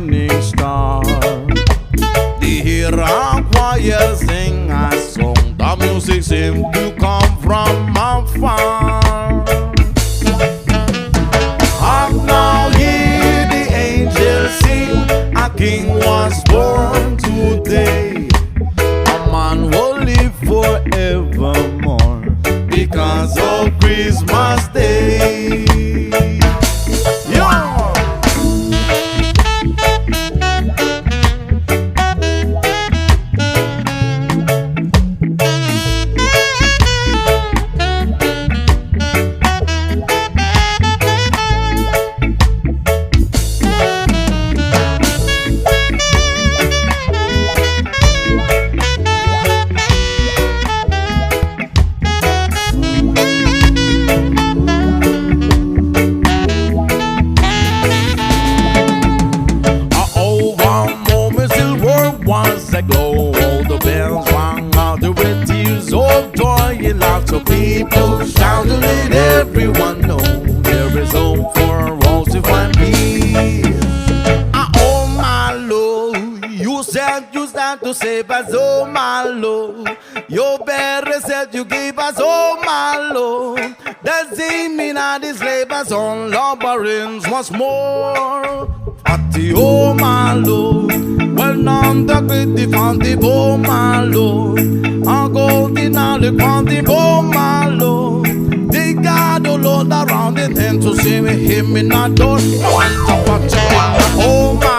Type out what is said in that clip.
shining star. The hero choir sing a song. The music seems to come from afar. Hark now, hear the angels sing. A king was born today. A man will live forevermore because of Christmas Day. Yeah. So people shout to let everyone know there is hope for all to find peace. Oh my Lord, you said you stand to save us, oh my Lord. Your better said you gave us, oh my Lord. Does it mean that these labors on laborings once more? At the oh my Lord, well none the great defensive, oh my Lord. I go in all the quantity, oh my Lord. They got all Lord around it and to see me, him in a door. One to watch it, oh my